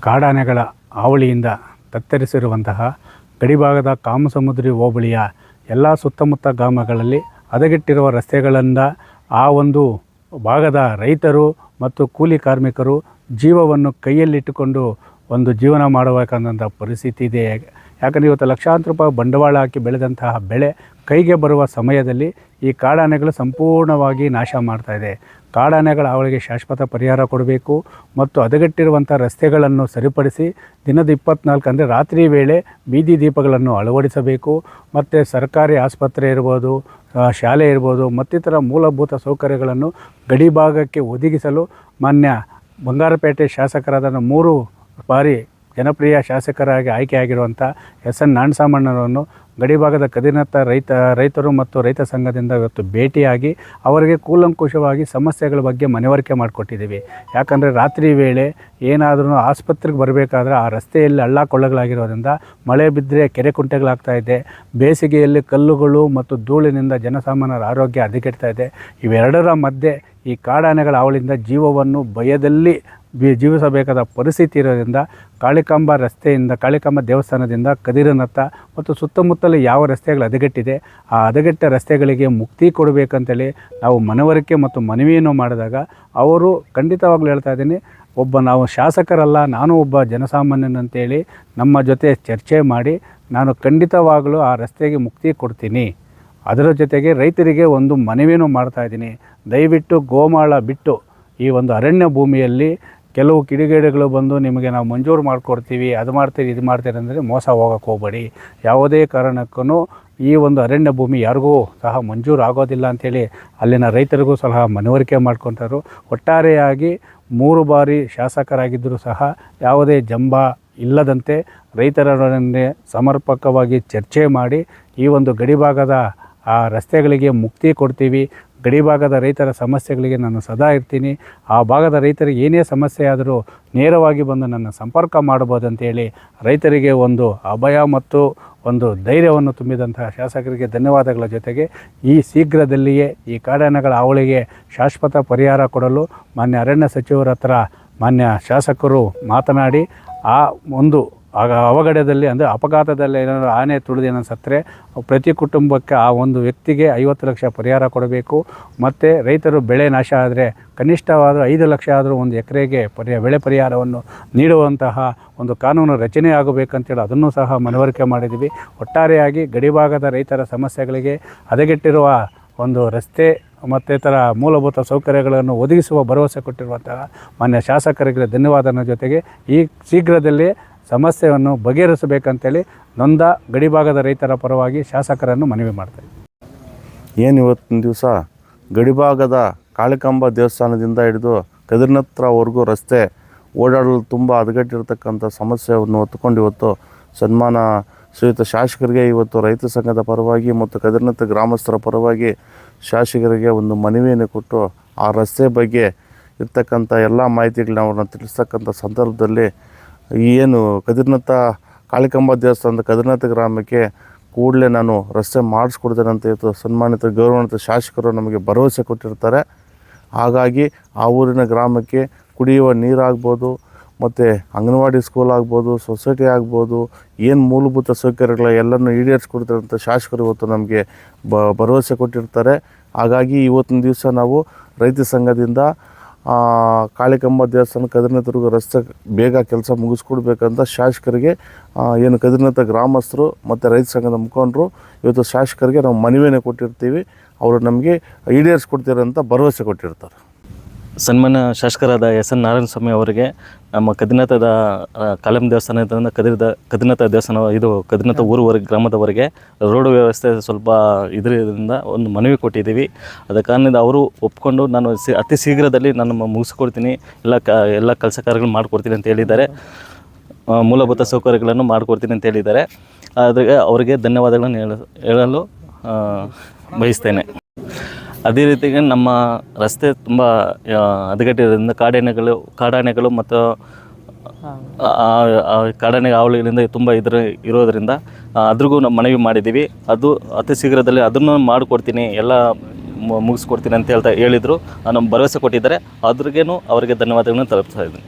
ಕಾಡಾನೆಗಳ ಹಾವಳಿಯಿಂದ ತತ್ತರಿಸಿರುವಂತಹ ಗಡಿಭಾಗದ ಕಾಮಸಮುದ್ರಿ ಹೋಬಳಿಯ ಎಲ್ಲ ಸುತ್ತಮುತ್ತ ಗ್ರಾಮಗಳಲ್ಲಿ ಹದಗೆಟ್ಟಿರುವ ರಸ್ತೆಗಳಿಂದ ಆ ಒಂದು ಭಾಗದ ರೈತರು ಮತ್ತು ಕೂಲಿ ಕಾರ್ಮಿಕರು ಜೀವವನ್ನು ಕೈಯಲ್ಲಿಟ್ಟುಕೊಂಡು ಒಂದು ಜೀವನ ಮಾಡಬೇಕನ್ನೋಂಥ ಪರಿಸ್ಥಿತಿ ಇದೆ. ಯಾಕಂದರೆ ಇವತ್ತು ಲಕ್ಷಾಂತರ ರೂಪಾಯಿ ಬಂಡವಾಳ ಹಾಕಿ ಬೆಳೆದಂತಹ ಬೆಳೆ ಕೈಗೆ ಬರುವ ಸಮಯದಲ್ಲಿ ಈ ಕಾಡಾನೆಗಳು ಸಂಪೂರ್ಣವಾಗಿ ನಾಶ ಮಾಡ್ತಾಯಿದೆ. ಕಾಡಾನೆಗಳ ಹಾವಳಿಗೆ ಶಾಶ್ವತ ಪರಿಹಾರ ಕೊಡಬೇಕು ಮತ್ತು ಹದಗೆಟ್ಟಿರುವಂಥ ರಸ್ತೆಗಳನ್ನು ಸರಿಪಡಿಸಿ ದಿನದ 24 ಅಂದರೆ ರಾತ್ರಿ ವೇಳೆ ಬೀದಿ ದೀಪಗಳನ್ನು ಅಳವಡಿಸಬೇಕು. ಮತ್ತು ಸರ್ಕಾರಿ ಆಸ್ಪತ್ರೆ ಇರ್ಬೋದು, ಶಾಲೆ ಇರ್ಬೋದು, ಮತ್ತಿತರ ಮೂಲಭೂತ ಸೌಕರ್ಯಗಳನ್ನು ಗಡಿಭಾಗಕ್ಕೆ ಒದಗಿಸಲು ಮಾನ್ಯ ಬಂಗಾರಪೇಟೆ ಶಾಸಕರಾದ 3 ಬಾರಿ ಜನಪ್ರಿಯ ಶಾಸಕರಾಗಿ ಆಯ್ಕೆಯಾಗಿರುವಂಥ ಎಸ್.ಎನ್. ನಾಣಸಾಮಣ್ಣನವರನ್ನು ಗಡಿಭಾಗದ ಕದಿನತ್ತ ರೈತರು ಮತ್ತು ರೈತ ಸಂಘದಿಂದ ಇವತ್ತು ಭೇಟಿಯಾಗಿ ಅವರಿಗೆ ಕೂಲಂಕುಷವಾಗಿ ಸಮಸ್ಯೆಗಳ ಬಗ್ಗೆ ಮನವರಿಕೆ ಮಾಡಿಕೊಟ್ಟಿದ್ದೀವಿ. ಯಾಕಂದರೆ ರಾತ್ರಿ ವೇಳೆ ಏನಾದರೂ ಆಸ್ಪತ್ರೆಗೆ ಬರಬೇಕಾದ್ರೆ ಆ ರಸ್ತೆಯಲ್ಲಿ ಹಳ್ಳ ಕೊಳ್ಳಗಳಾಗಿರೋದ್ರಿಂದ ಮಳೆ ಬಿದ್ದರೆ ಕೆರೆ ಕುಂಟೆಗಳಾಗ್ತಾ ಇದೆ. ಬೇಸಿಗೆಯಲ್ಲಿ ಕಲ್ಲುಗಳು ಮತ್ತು ಧೂಳಿನಿಂದ ಜನಸಾಮಾನ್ಯರ ಆರೋಗ್ಯ ಹದಗೆಡ್ತಾ ಇದೆ. ಇವೆರಡರ ಮಧ್ಯೆ ಈ ಕಾಡಾನೆಗಳ ಹಾವಳಿಯಿಂದ ಜೀವವನ್ನು ಭಯದಲ್ಲಿ ಜೀವಿಸಬೇಕಾದ ಪರಿಸ್ಥಿತಿ ಇರೋದ್ರಿಂದ ಕಾಳಿಕಾಂಬ ರಸ್ತೆಯಿಂದ, ಕಾಳಿಕಾಂಬ ದೇವಸ್ಥಾನದಿಂದ ಕದಿರನತ್ತ ಮತ್ತು ಸುತ್ತಮುತ್ತಲು ಯಾವ ರಸ್ತೆಗಳು ಹದಗೆಟ್ಟಿದೆ ಆ ಹದಗೆಟ್ಟ ರಸ್ತೆಗಳಿಗೆ ಮುಕ್ತಿ ಕೊಡಬೇಕಂತೇಳಿ ನಾವು ಮನವರಿಕೆ ಮತ್ತು ಮನವಿಯನ್ನು ಮಾಡಿದಾಗ ಅವರು ಖಂಡಿತವಾಗ್ಲೂ ಹೇಳ್ತಾ ಇದ್ದೀನಿ, ನಾವು ಶಾಸಕರಲ್ಲ, ನಾನು ಒಬ್ಬ ಜನಸಾಮಾನ್ಯನಂತೇಳಿ ನಮ್ಮ ಜೊತೆ ಚರ್ಚೆ ಮಾಡಿ ನಾನು ಖಂಡಿತವಾಗಲೂ ಆ ರಸ್ತೆಗೆ ಮುಕ್ತಿ ಕೊಡ್ತೀನಿ. ಅದರ ಜೊತೆಗೆ ರೈತರಿಗೆ ಒಂದು ಮನವಿಯನ್ನು ಮಾಡ್ತಾಯಿದ್ದೀನಿ, ದಯವಿಟ್ಟು ಗೋಮಾಳ ಬಿಟ್ಟು ಈ ಒಂದು ಅರಣ್ಯ ಭೂಮಿಯಲ್ಲಿ ಕೆಲವು ಕಿಡಿಗೇಡಿಗಳು ಬಂದು ನಿಮಗೆ ನಾವು ಮಂಜೂರು ಮಾಡಿಕೊಡ್ತೀವಿ, ಅದು ಮಾಡ್ತೀರಿ ಇದು ಮಾಡ್ತೀರಿ ಅಂದರೆ ಮೋಸ ಹೋಗೋಕ್ಕೆ ಹೋಗಬೇಡಿ. ಯಾವುದೇ ಕಾರಣಕ್ಕೂ ಈ ಒಂದು ಅರಣ್ಯ ಭೂಮಿ ಯಾರಿಗೂ ಸಹ ಮಂಜೂರು ಆಗೋದಿಲ್ಲ ಅಂಥೇಳಿ ಅಲ್ಲಿನ ರೈತರಿಗೂ ಸಹ ಮನವರಿಕೆ ಮಾಡ್ಕೊತಾರೆ. ಒಟ್ಟಾರೆಯಾಗಿ 3 ಬಾರಿ ಶಾಸಕರಾಗಿದ್ದರೂ ಸಹ ಯಾವುದೇ ಜಂಬ ಇಲ್ಲದಂತೆ ರೈತರೊಡನೆ ಸಮರ್ಪಕವಾಗಿ ಚರ್ಚೆ ಮಾಡಿ ಈ ಒಂದು ಗಡಿಭಾಗದ ಆ ರಸ್ತೆಗಳಿಗೆ ಮುಕ್ತಿ ಕೊಡ್ತೀವಿ. ಗಡಿಭಾಗದ ರೈತರ ಸಮಸ್ಯೆಗಳಿಗೆ ನಾನು ಸದಾ ಇರ್ತೀನಿ. ಆ ಭಾಗದ ರೈತರಿಗೆ ಏನೇ ಸಮಸ್ಯೆ ಆದರೂ ನೇರವಾಗಿ ಬಂದು ನನ್ನ ಸಂಪರ್ಕ ಮಾಡ್ಬೋದು ಅಂತೇಳಿ ರೈತರಿಗೆ ಒಂದು ಅಭಯ ಮತ್ತು ಒಂದು ಧೈರ್ಯವನ್ನು ತುಂಬಿದಂತಹ ಶಾಸಕರಿಗೆ ಧನ್ಯವಾದಗಳ ಜೊತೆಗೆ ಈ ಶೀಘ್ರದಲ್ಲಿಯೇ ಈ ಕಾಡಾನೆಗಳ ಹಾವಳಿಗೆ ಶಾಶ್ವತ ಪರಿಹಾರ ಕೊಡಲು ಮಾನ್ಯ ಅರಣ್ಯ ಸಚಿವರ ಹತ್ರ ಮಾನ್ಯ ಶಾಸಕರು ಮಾತನಾಡಿ ಆ ಒಂದು ಅವಘಡದಲ್ಲಿ ಅಂದರೆ ಅಪಘಾತದಲ್ಲಿ ಏನಾದರೂ ಆನೆ ತುಳಿದು ಸತ್ತರೆ ಪ್ರತಿ ಕುಟುಂಬಕ್ಕೆ ಆ ಒಂದು ವ್ಯಕ್ತಿಗೆ 50 ಲಕ್ಷ ಪರಿಹಾರ ಕೊಡಬೇಕು. ಮತ್ತು ರೈತರು ಬೆಳೆ ನಾಶ ಆದರೆ ಕನಿಷ್ಠವಾದರೂ 5 ಲಕ್ಷ ಆದರೂ ಒಂದು ಎಕರೆಗೆ ಬೆಳೆ ಪರಿಹಾರವನ್ನು ನೀಡುವಂತಹ ಒಂದು ಕಾನೂನು ರಚನೆ ಆಗಬೇಕಂತೇಳಿ ಅದನ್ನು ಸಹ ಮನವರಿಕೆ ಮಾಡಿದ್ದೀವಿ. ಒಟ್ಟಾರೆಯಾಗಿ ಗಡಿಭಾಗದ ರೈತರ ಸಮಸ್ಯೆಗಳಿಗೆ ಹದಗೆಟ್ಟಿರುವ ಒಂದು ರಸ್ತೆ ಮತ್ತಿತರ ಮೂಲಭೂತ ಸೌಕರ್ಯಗಳನ್ನು ಒದಗಿಸುವ ಭರವಸೆ ಕೊಟ್ಟಿರುವಂತಹ ಮಾನ್ಯ ಶಾಸಕರಿಗೆ ಧನ್ಯವಾದನ ಜೊತೆಗೆ ಈ ಶೀಘ್ರದಲ್ಲೇ ಸಮಸ್ಯೆಯನ್ನು ಬಗೆಹರಿಸಬೇಕಂತೇಳಿ ನೊಂದ ಗಡಿಭಾಗದ ರೈತರ ಪರವಾಗಿ ಶಾಸಕರನ್ನು ಮನವಿ ಮಾಡ್ತಾರೆ. ಏನು ಇವತ್ತಿನ ದಿವಸ ಗಡಿಭಾಗದ ಕಾಳಿಕಾಂಬ ದೇವಸ್ಥಾನದಿಂದ ಹಿಡಿದು ಕದಿರ್ನತ್ರವರೆಗೂ ರಸ್ತೆ ಓಡಾಡಲು ತುಂಬ ಹದಗೆಟ್ಟಿರ್ತಕ್ಕಂಥ ಸಮಸ್ಯೆಯನ್ನು ಹೊತ್ತುಕೊಂಡು ಇವತ್ತು ಸನ್ಮಾನ ಶ್ರೀಯುತ ಶಾಸಕರಿಗೆ ಇವತ್ತು ರೈತ ಸಂಘದ ಪರವಾಗಿ ಮತ್ತು ಕದಿರ್ನತ್ತ ಗ್ರಾಮಸ್ಥರ ಪರವಾಗಿ ಶಾಸಕರಿಗೆ ಒಂದು ಮನವಿಯನ್ನು ಕೊಟ್ಟು ಆ ರಸ್ತೆ ಬಗ್ಗೆ ಇರ್ತಕ್ಕಂಥ ಎಲ್ಲ ಮಾಹಿತಿಗಳನ್ನ ಅವ್ರನ್ನ ತಿಳಿಸ್ತಕ್ಕಂಥ ಸಂದರ್ಭದಲ್ಲಿ ಏನು ಕದಿರ್ನತ್ತ ಕಾಳಿಕಾಂಬ ದೇವಸ್ಥಾನದ ಕದಿರ್ನತ್ತ ಗ್ರಾಮಕ್ಕೆ ಕೂಡಲೇ ನಾನು ರಸ್ತೆ ಮಾಡಿಸ್ಕೊಡ್ತೇನೆ ಅಂತ ಇವತ್ತು ಸನ್ಮಾನಿತ ಗೌರವಾನ್ವಿತ ಶಾಸಕರು ನಮಗೆ ಭರವಸೆ ಕೊಟ್ಟಿರ್ತಾರೆ. ಹಾಗಾಗಿ ಆ ಊರಿನ ಗ್ರಾಮಕ್ಕೆ ಕುಡಿಯುವ ನೀರಾಗ್ಬೋದು, ಮತ್ತು ಅಂಗನವಾಡಿ ಸ್ಕೂಲ್ ಆಗ್ಬೋದು, ಸೊಸೈಟಿ ಆಗ್ಬೋದು, ಏನು ಮೂಲಭೂತ ಸೌಕರ್ಯಗಳ ಎಲ್ಲನೂ ಈಡೇರಿಸ್ಕೊಡ್ತಾರಂಥ ಶಾಸಕರು ಇವತ್ತು ನಮಗೆ ಭರವಸೆ ಕೊಟ್ಟಿರ್ತಾರೆ. ಹಾಗಾಗಿ ಇವತ್ತಿನ ದಿವಸ ನಾವು ರೈತ ಸಂಘದಿಂದ ಕಾಳಿಕಾಂಬ ದೇವಸ್ಥಾನ ಕದಿರ್ನತ್ತವರೆಗೂ ರಸ್ತೆ ಬೇಗ ಕೆಲಸ ಮುಗಿಸ್ಕೊಡ್ಬೇಕಂತ ಶಾಸಕರಿಗೆ ಏನು ಕದಿರ್ನತ್ತ ಗ್ರಾಮಸ್ಥರು ಮತ್ತು ರೈತ ಸಂಘದ ಮುಖಂಡರು ಇವತ್ತು ಶಾಸಕರಿಗೆ ನಾವು ಮನವಿಯನ್ನು ಕೊಟ್ಟಿರ್ತೀವಿ. ಅವರು ನಮಗೆ ಈಡೇರಿಸ್ಕೊಡ್ತೀರಂತ ಅಂತ ಭರವಸೆ ಕೊಟ್ಟಿರ್ತಾರೆ. ಸನ್ಮಾನ್ಯ ಶಾಸಕರಾದ ಎಸ್.ಎನ್. ನಾರಾಯಣಸ್ವಾಮಿ ಅವರಿಗೆ ನಮ್ಮ ಕದಿರ್ನತ್ತದ ಕಾಳಿಕಾಂಬ ದೇವಸ್ಥಾನದಿಂದ ಕದಿರ್ನತ್ತ ದೇವಸ್ಥಾನ ಇದು ಕದಿರ್ನತ್ತ ಊರುವರೆಗೆ ಗ್ರಾಮದವರೆಗೆ ರೋಡ್ ವ್ಯವಸ್ಥೆ ಸ್ವಲ್ಪ ಇದರಿಂದ ಒಂದು ಮನವಿ ಕೊಟ್ಟಿದ್ದೀವಿ. ಅದ ಕಾರಣದಿಂದ ಅವರು ಒಪ್ಕೊಂಡು ನಾನು ಅತಿ ಶೀಘ್ರದಲ್ಲಿ ನಾನು ಮುಗಿಸ್ಕೊಡ್ತೀನಿ, ಎಲ್ಲ ಕೆಲಸ ಕಾರ್ಯಗಳು ಮಾಡಿಕೊಡ್ತೀನಿ ಅಂತ ಹೇಳಿದ್ದಾರೆ. ಮೂಲಭೂತ ಸೌಕರ್ಯಗಳನ್ನು ಮಾಡಿಕೊಡ್ತೀನಿ ಅಂತ ಹೇಳಿದ್ದಾರೆ. ಅದಕ್ಕೆ ಅವರಿಗೆ ಧನ್ಯವಾದಗಳನ್ನು ಹೇಳಲು ಬಯಸ್ತೇನೆ. ಅದೇ ರೀತಿಗೆ ನಮ್ಮ ರಸ್ತೆ ತುಂಬ ಹದಗೆಟ್ಟಿರೋದ್ರಿಂದ ಕಾಡಾನೆಗಳು ಮತ್ತು ಕಾಡಾನೆ ಹಾವಳಿಗಳಿಂದ ತುಂಬ ಇರೋದರಿಂದ ಅದ್ರಿಗೂ ನಾವು ಮನವಿ ಮಾಡಿದ್ದೀವಿ. ಅದು ಅತಿ ಶೀಘ್ರದಲ್ಲಿ ಅದನ್ನು ಮಾಡಿಕೊಡ್ತೀನಿ, ಎಲ್ಲ ಮುಗಿಸ್ಕೊಡ್ತೀನಿ ಅಂತ ಹೇಳಿದರು. ನಮ್ಮ ಭರವಸೆ ಕೊಟ್ಟಿದ್ದಾರೆ. ಅದ್ರಿಗೇನು ಅವರಿಗೆ ಧನ್ಯವಾದಗಳನ್ನು ತಲುಪಿಸ್ತಾ ಇದ್ದೀನಿ.